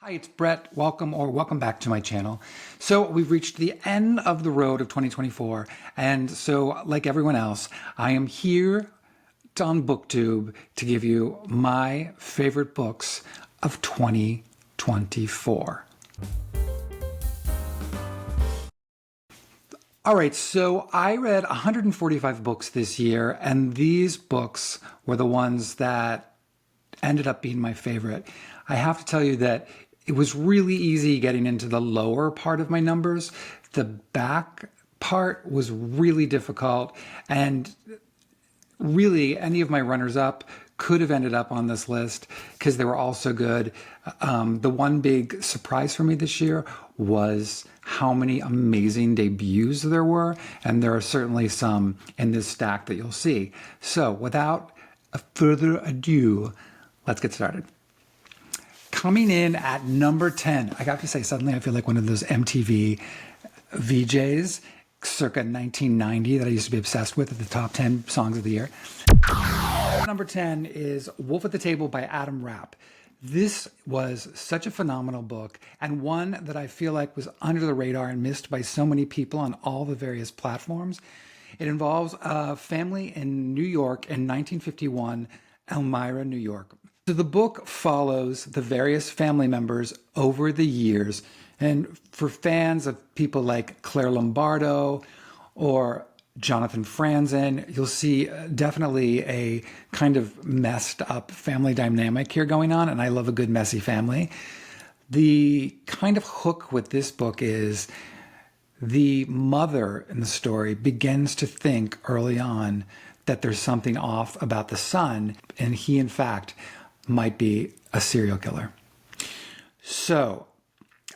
Hi, it's Brett. Welcome back to my channel. So we've reached the end of the road of 2024. And so like everyone else, I am here on BookTube to give you my favorite books of 2024. All right, so I read 145 books this year, and these books were the ones that ended up being my favorite. I have to tell you that it was really easy getting into the lower part of my numbers. The back part was really difficult, and really any of my runners-up could have ended up on this list because they were all so good. The one big surprise for me this year was how many amazing debuts there were, and there are certainly some in this stack that you'll see. So without further ado, let's get started. Coming in at number 10, I got to say, suddenly I feel like one of those MTV VJs circa 1990 that I used to be obsessed with at the top 10 songs of the year. Number 10 is Wolf at the Table by Adam Rapp. This was such a phenomenal book, and one that I feel like was under the radar and missed by so many people on all the various platforms. It involves a family in New York in 1951, Elmira, New York. So the book follows the various family members over the years. And for fans of people like Claire Lombardo or Jonathan Franzen, you'll see definitely a kind of messed up family dynamic here going on. And I love a good messy family. The kind of hook with this book is the mother in the story begins to think early on that there's something off about the son, and he, in fact, might be a serial killer. So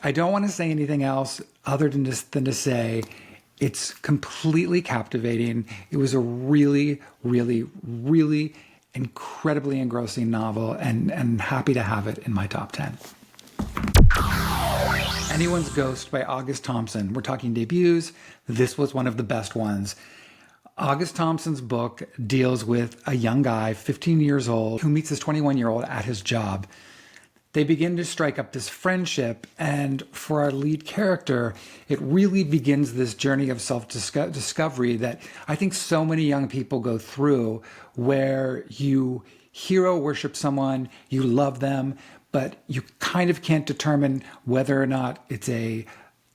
I don't want to say anything else other than to say it's completely captivating. It was a really, really, really incredibly engrossing novel, and happy to have it in my top 10. Anyone's Ghost by August Thompson. We're talking debuts. This was one of the best ones. August Thompson's book deals with a young guy, 15 years old, who meets his 21-year-old at his job. They begin to strike up this friendship, and for our lead character, it really begins this journey of self-discovery that I think so many young people go through, where you hero worship someone, you love them, but you kind of can't determine whether or not it's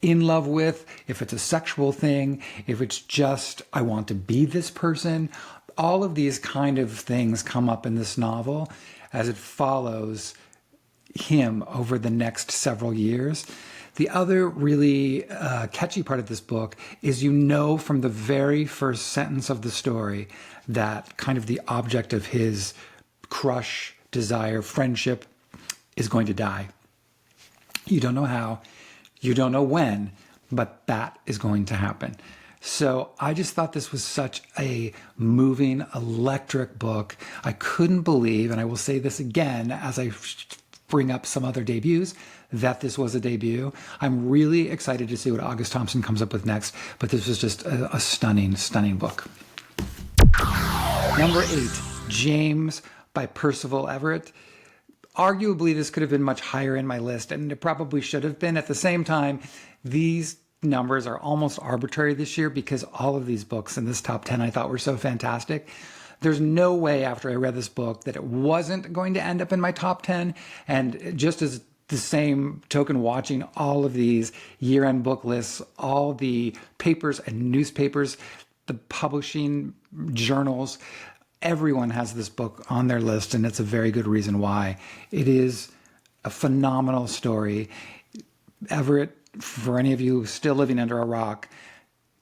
in love with, if it's a sexual thing, if it's just, I want to be this person. All of these kind of things come up in this novel as it follows him over the next several years. The other really catchy part of this book is, you know, from the very first sentence of the story that kind of the object of his crush, desire, friendship is going to die. You don't know how, you don't know when, but that is going to happen. So I just thought this was such a moving, electric book. I couldn't believe, and I will say this again as I bring up some other debuts, that this was a debut. I'm really excited to see what August Thompson comes up with next, but this was just a stunning, stunning book. Number 8, James by Percival Everett. Arguably, this could have been much higher in my list, and it probably should have been. At the same time, these numbers are almost arbitrary this year because all of these books in this top 10 I thought were so fantastic. There's no way after I read this book that it wasn't going to end up in my top 10. And just as the same token, watching all of these year-end book lists, all the papers and newspapers, the publishing journals, everyone has this book on their list, and it's a very good reason why. It is a phenomenal story. Everett, for any of you still living under a rock,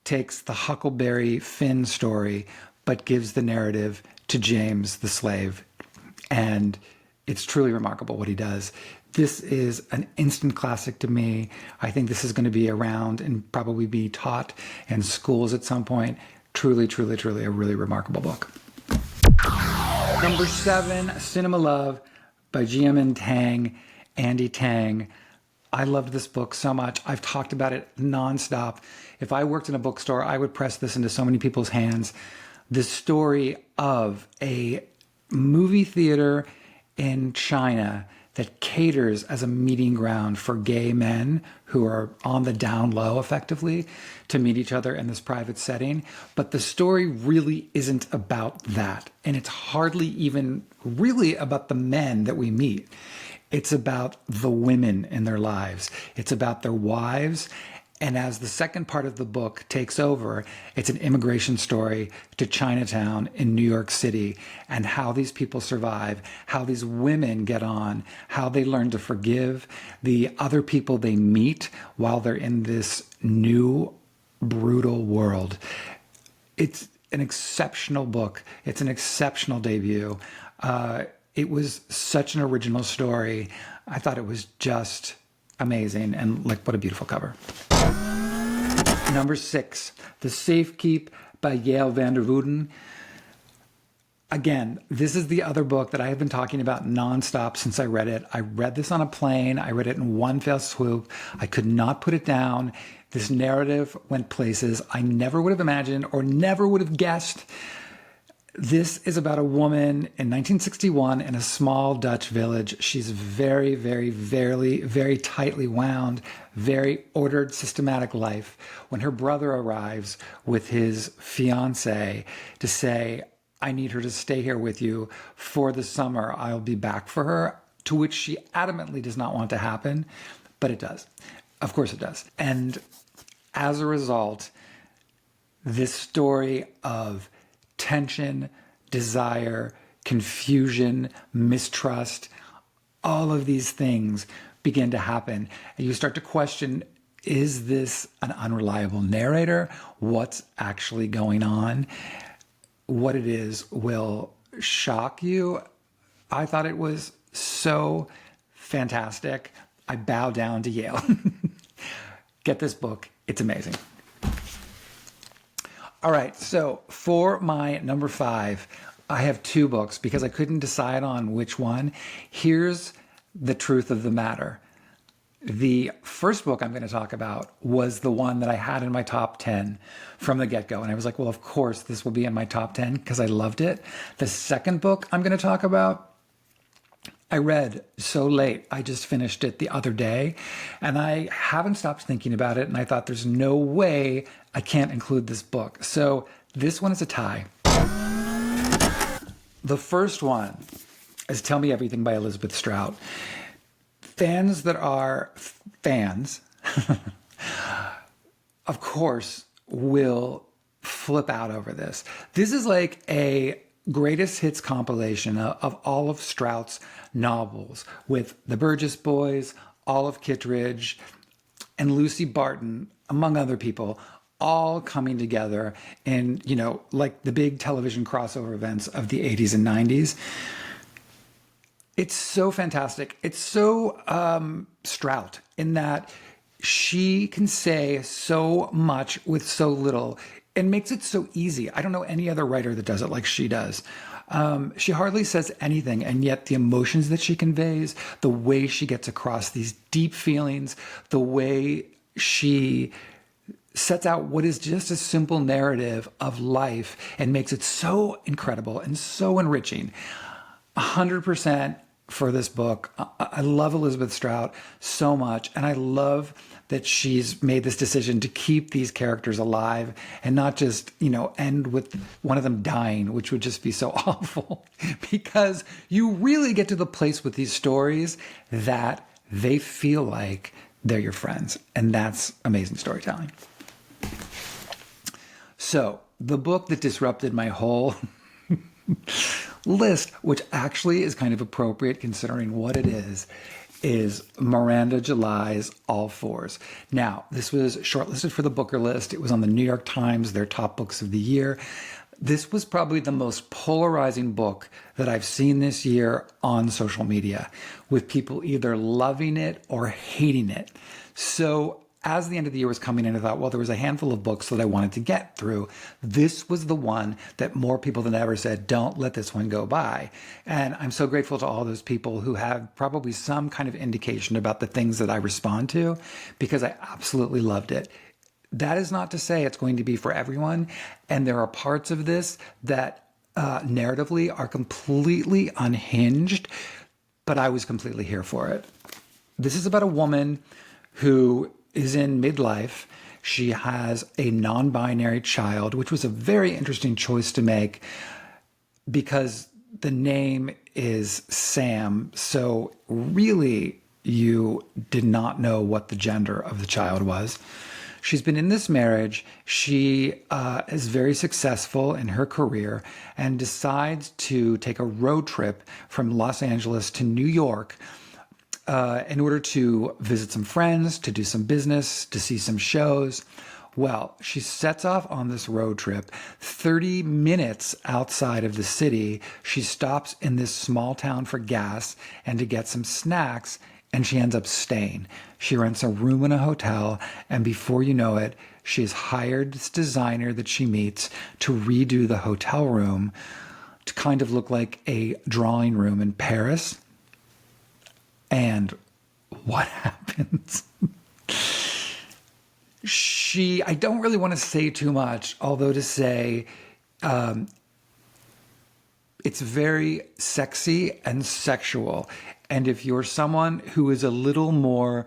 takes the Huckleberry Finn story, but gives the narrative to James the slave. And it's truly remarkable what he does. This is an instant classic to me. I think this is going to be around and probably be taught in schools at some point. Truly, truly, truly a really remarkable book. Number 7, Cinema Love by Jiamin Tang, Andy Tang. I loved this book so much. I've talked about it nonstop. If I worked in a bookstore, I would press this into so many people's hands. The story of a movie theater in China that caters as a meeting ground for gay men who are on the down low effectively to meet each other in this private setting. But the story really isn't about that. And it's hardly even really about the men that we meet. It's about the women in their lives. It's about their wives. And as the second part of the book takes over, it's an immigration story to Chinatown in New York City and how these people survive, how these women get on, how they learn to forgive the other people they meet while they're in this new, brutal world. It's an exceptional book. It's an exceptional debut. It was such an original story. I thought it was just amazing. And like, what a beautiful cover. Number 6, The Safekeep by Yale van der Wooden. Again, this is the other book that I have been talking about nonstop since I read it. I read this on a plane. I read it in one fell swoop. I could not put it down. This narrative went places I never would have imagined or never would have guessed. This is about a woman in 1961 in a small Dutch village. She's very, very, very tightly wound, very ordered, systematic life. When her brother arrives with his fiancée to say, I need her to stay here with you for the summer, I'll be back for her, to which she adamantly does not want to happen, but it does. Of course it does. And as a result, this story of tension, desire, confusion, mistrust, all of these things begin to happen. And you start to question, is this an unreliable narrator? What's actually going on? What it is will shock you. I thought it was so fantastic. I bow down to Yale. Get this book. It's amazing. All right, so for my number 5, I have 2 books because I couldn't decide on which one. Here's the truth of the matter. The first book I'm going to talk about was the one that I had in my top 10 from the get-go. And I was like, well, of course, this will be in my top 10 because I loved it. The second book I'm going to talk about, I read so late. I just finished it the other day, and I haven't stopped thinking about it, and I thought there's no way I can't include this book. So this one is a tie. The first one is Tell Me Everything by Elizabeth Strout. Fans that are fans, of course, will flip out over this. This is like a greatest hits compilation of all of Strout's novels with the Burgess Boys, Olive Kittredge, and Lucy Barton, among other people, all coming together in, like the big television crossover events of the 80s and 90s. It's so fantastic. It's so Strout in that she can say so much with so little and makes it so easy. I don't know any other writer that does it like she does. She hardly says anything, and yet the emotions that she conveys, the way she gets across these deep feelings, the way she sets out what is just a simple narrative of life and makes it so incredible and so enriching. 100% for this book. I love Elizabeth Strout so much, and I love that she's made this decision to keep these characters alive and not just, end with one of them dying, which would just be so awful, because you really get to the place with these stories that they feel like they're your friends, and that's amazing storytelling. So the book that disrupted my whole list, which actually is kind of appropriate considering what it is Miranda July's All Fours. Now, this was shortlisted for the Booker list. It was on the New York Times, their top books of the year. This was probably the most polarizing book that I've seen this year on social media, with people either loving it or hating it. So as the end of the year was coming in, I thought, well, there was a handful of books that I wanted to get through. This was the one that more people than ever said, don't let this one go by. And I'm so grateful to all those people who have probably some kind of indication about the things that I respond to, because I absolutely loved it. That is not to say it's going to be for everyone. And there are parts of this that narratively are completely unhinged. but I was completely here for it. This is about a woman who is in midlife. She has a non-binary child, which was a very interesting choice to make because the name is Sam. So really, you did not know what the gender of the child was. She's been in this marriage. She is very successful in her career and decides to take a road trip from Los Angeles to New York in order to visit some friends, to do some business, to see some shows. Well, she sets off on this road trip. 30 minutes outside of the city, she stops in this small town for gas and to get some snacks, and she ends up staying. She rents a room in a hotel, and before you know it, she has hired this designer that she meets to redo the hotel room to kind of look like a drawing room in Paris. And what happens? I don't really want to say too much, although to say it's very sexy and sexual. And if you're someone who is a little more,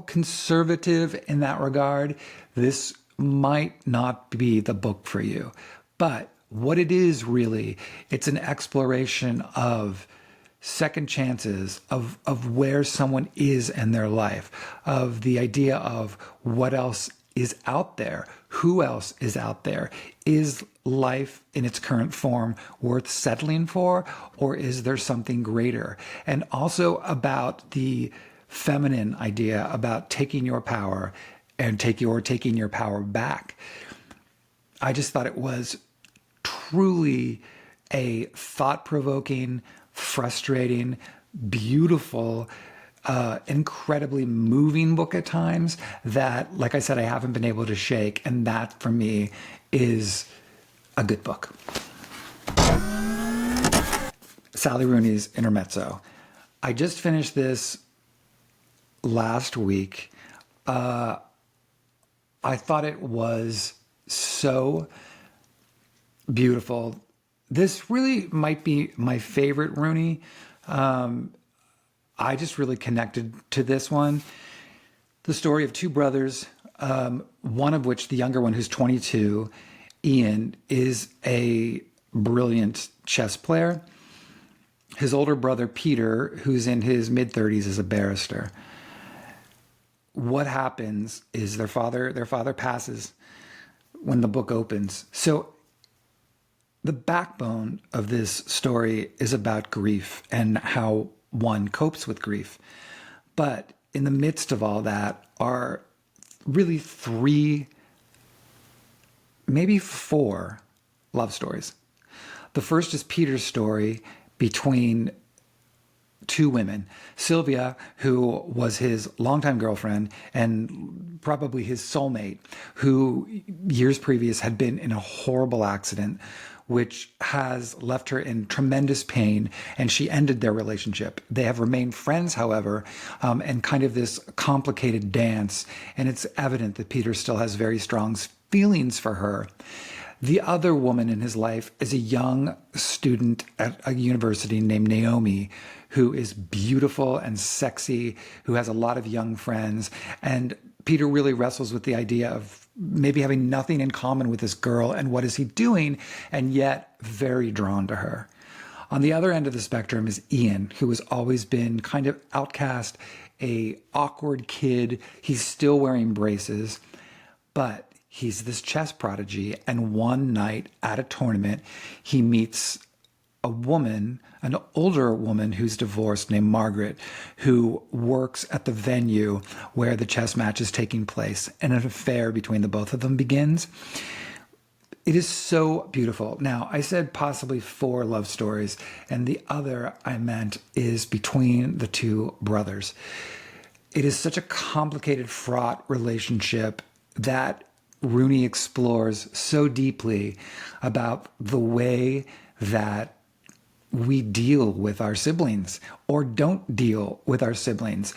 conservative in that regard, this might not be the book for you. But what it is really, it's an exploration of second chances, of where someone is in their life, of the idea of what else is out there, who else is out there. Is life in its current form worth settling for, or is there something greater? And also about the feminine idea about taking your power and taking your power back. I just thought it was truly a thought-provoking, frustrating, beautiful, incredibly moving book at times that, like I said, I haven't been able to shake. And that, for me, is a good book. Sally Rooney's Intermezzo. I just finished this last week. I thought it was so beautiful. This really might be my favorite Rooney. I just really connected to this one. The story of two brothers, one of which, the younger one who's 22, Ian, is a brilliant chess player. His older brother, Peter, who's in his mid-30s, is a barrister. What happens is their father passes when the book opens. So the backbone of this story is about grief and how one copes with grief. But in the midst of all that are really 3, maybe 4 love stories. The first is Peter's story between 2 women, Sylvia, who was his longtime girlfriend and probably his soulmate, who years previous had been in a horrible accident, which has left her in tremendous pain, and she ended their relationship. They have remained friends, however, and kind of this complicated dance, and it's evident that Peter still has very strong feelings for her. The other woman in his life is a young student at a university named Naomi, who is beautiful and sexy, who has a lot of young friends. And Peter really wrestles with the idea of maybe having nothing in common with this girl and what is he doing, and yet very drawn to her. On the other end of the spectrum is Ian, who has always been kind of outcast, a awkward kid. He's still wearing braces, but he's this chess prodigy, and one night at a tournament, he meets a woman, an older woman who's divorced named Margaret, who works at the venue where the chess match is taking place, and an affair between the both of them begins. It is so beautiful. Now, I said possibly 4 love stories, and the other I meant is between the 2 brothers. It is such a complicated, fraught relationship that Rooney explores so deeply about the way that we deal with our siblings or don't deal with our siblings.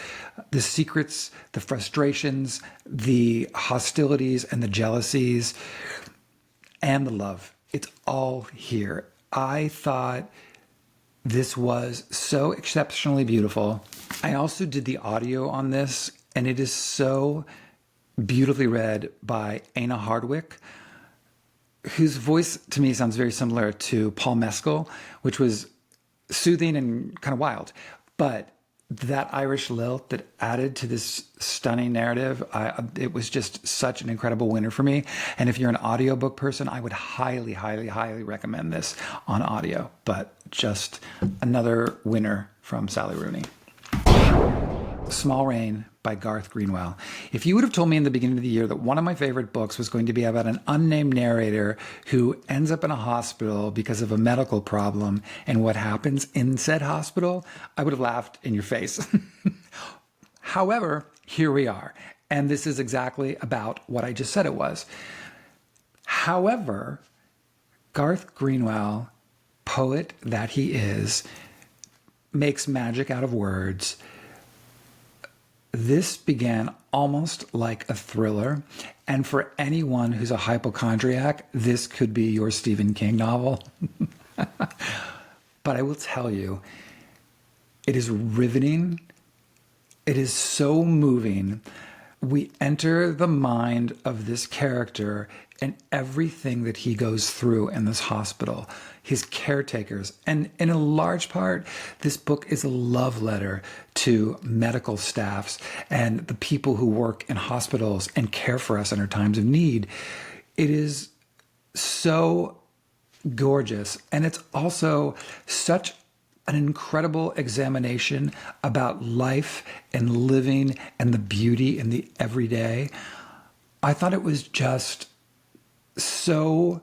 The secrets, the frustrations, the hostilities and the jealousies, and the love. It's all here. I thought This was so exceptionally beautiful. I also did the audio on this, and it is so beautifully read by Aina Hardwick, whose voice to me sounds very similar to Paul Mescal, which was soothing and kind of wild. But that Irish lilt that added to this stunning narrative, it was just such an incredible winner for me. And if you're an audiobook person, I would highly, highly, highly recommend this on audio. But just another winner from Sally Rooney. Small Rain by Garth Greenwell. If you would have told me in the beginning of the year that one of my favorite books was going to be about an unnamed narrator who ends up in a hospital because of a medical problem and what happens in said hospital, I would have laughed in your face. However, here we are. And this is exactly about what I just said it was. However, Garth Greenwell, poet that he is, makes magic out of words. This began almost like a thriller, and for anyone who's a hypochondriac, this could be your Stephen King novel. But I will tell you, it is riveting. It is so moving. We enter the mind of this character and everything that he goes through in this hospital, his caretakers. And in a large part, this book is a love letter to medical staffs and the people who work in hospitals and care for us in our times of need. It is so gorgeous. And it's also such an incredible examination about life and living and the beauty in the everyday. I thought it was just so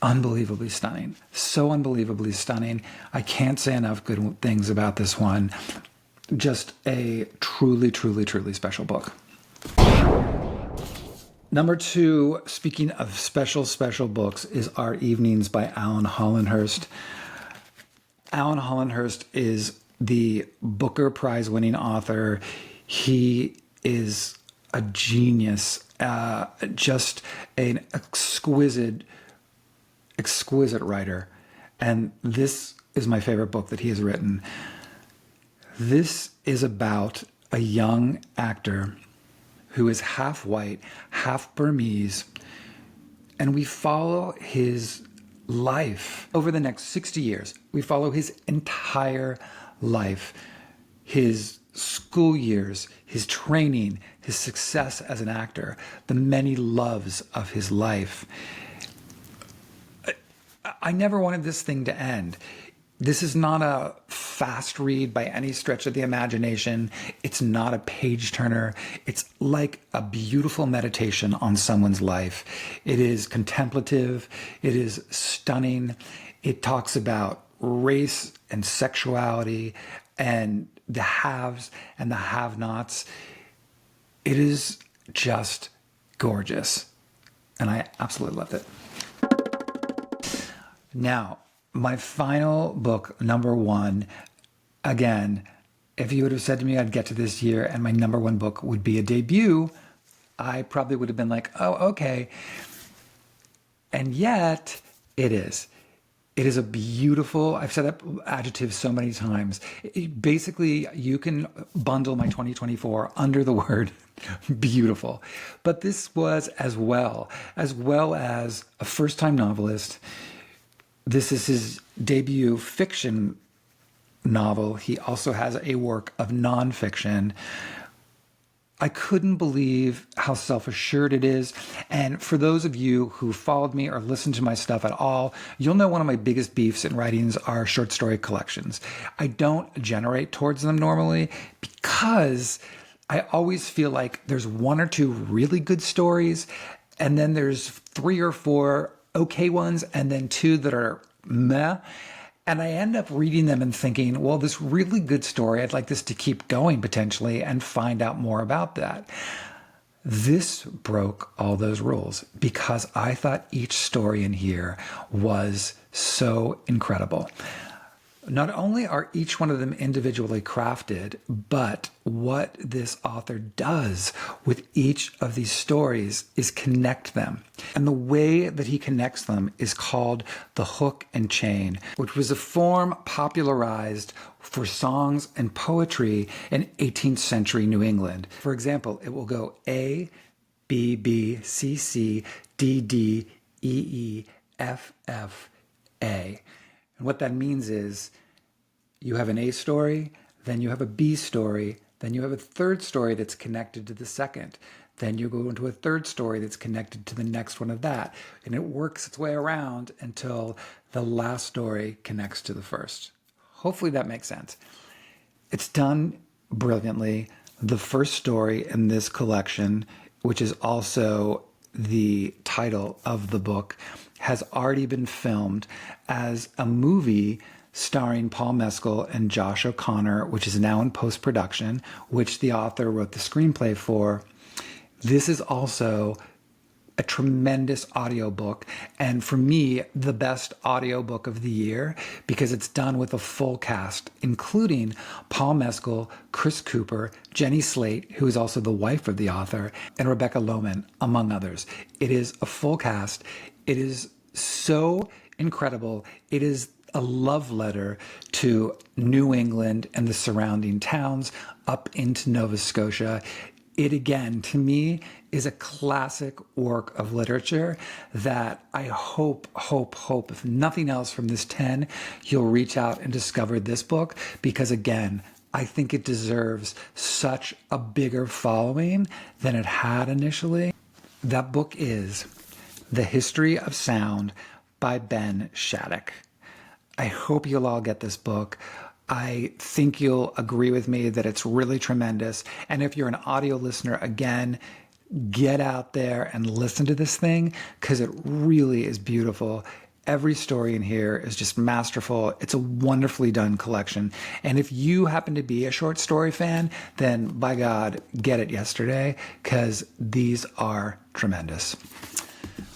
unbelievably stunning. So unbelievably stunning. I can't say enough good things about this one. Just a truly, truly, truly special book. Number 2, speaking of special, special books, is Our Evenings by Alan Hollenhurst. Alan Hollenhurst is the Booker Prize winning author. He is a genius, just an exquisite writer. And this is my favorite book that he has written. This is about a young actor who is half white, half Burmese, and we follow his life over the next 60 years. We follow his entire life, his school years, his training, his success as an actor, the many loves of his life. I never wanted this thing to end. This is not a fast read by any stretch of the imagination. It's not a page turner. It's like a beautiful meditation on someone's life. It is contemplative. It is stunning. It talks about race and sexuality and the haves and the have-nots. It is just gorgeous. And I absolutely loved it. Now, my final book, number 1, again, if you would have said to me I'd get to this year and my number 1 book would be a debut, I probably would have been like, oh, okay. And yet, it is. It is a beautiful, I've said that adjective so many times. Basically, you can bundle my 2024 under the word beautiful. But this was as well as a first-time novelist. This is his debut fiction novel. He also has a work of nonfiction. I couldn't believe how self-assured it is. And for those of you who followed me or listened to my stuff at all, you'll know one of my biggest beefs in writings are short story collections. I don't generate towards them normally because I always feel like there's 1 or 2 really good stories, and then there's 3 or 4 okay ones, and then 2 that are meh. And I end up reading them and thinking, well, this really good story, I'd like this to keep going potentially and find out more about that. This broke all those rules because I thought each story in here was so incredible. Not only are each one of them individually crafted, but what this author does with each of these stories is connect them. And the way that he connects them is called the hook and chain, which was a form popularized for songs and poetry in 18th century New England. For example, it will go A, B, B, C, C, D, D, E, E, F, F, A. And what that means is you have an A story, then you have a B story, then you have a third story that's connected to the second. Then you go into a third story that's connected to the next one of that. And it works its way around until the last story connects to the first. Hopefully that makes sense. It's done brilliantly. The first story in this collection, which is also the title of the book, has already been filmed as a movie starring Paul Mescal and Josh O'Connor, which is now in post-production, which the author wrote the screenplay for. This is also a tremendous audiobook, and for me, the best audiobook of the year because it's done with a full cast, including Paul Mescal, Chris Cooper, Jenny Slate, who is also the wife of the author, and Rebecca Lohman, among others. It is a full cast. It is so incredible. It is a love letter to New England and the surrounding towns up into Nova Scotia. It, again, to me, is a classic work of literature that I hope, if nothing else from this 10, you'll reach out and discover this book because, again, I think it deserves such a bigger following than it had initially. That book is The History of Sound by Ben Shattuck. I hope you'll all get this book. I think you'll agree with me that it's really tremendous. And if you're an audio listener, again, get out there and listen to this thing because it really is beautiful. Every story in here is just masterful. It's a wonderfully done collection. And if you happen to be a short story fan, then by God, get it yesterday because these are tremendous.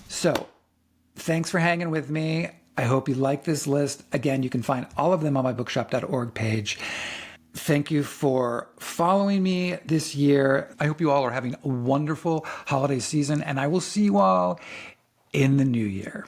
So thanks for hanging with me. I hope you like this list. Again, you can find all of them on my bookshop.org page. Thank you for following me this year. I hope you all are having a wonderful holiday season, and I will see you all in the new year.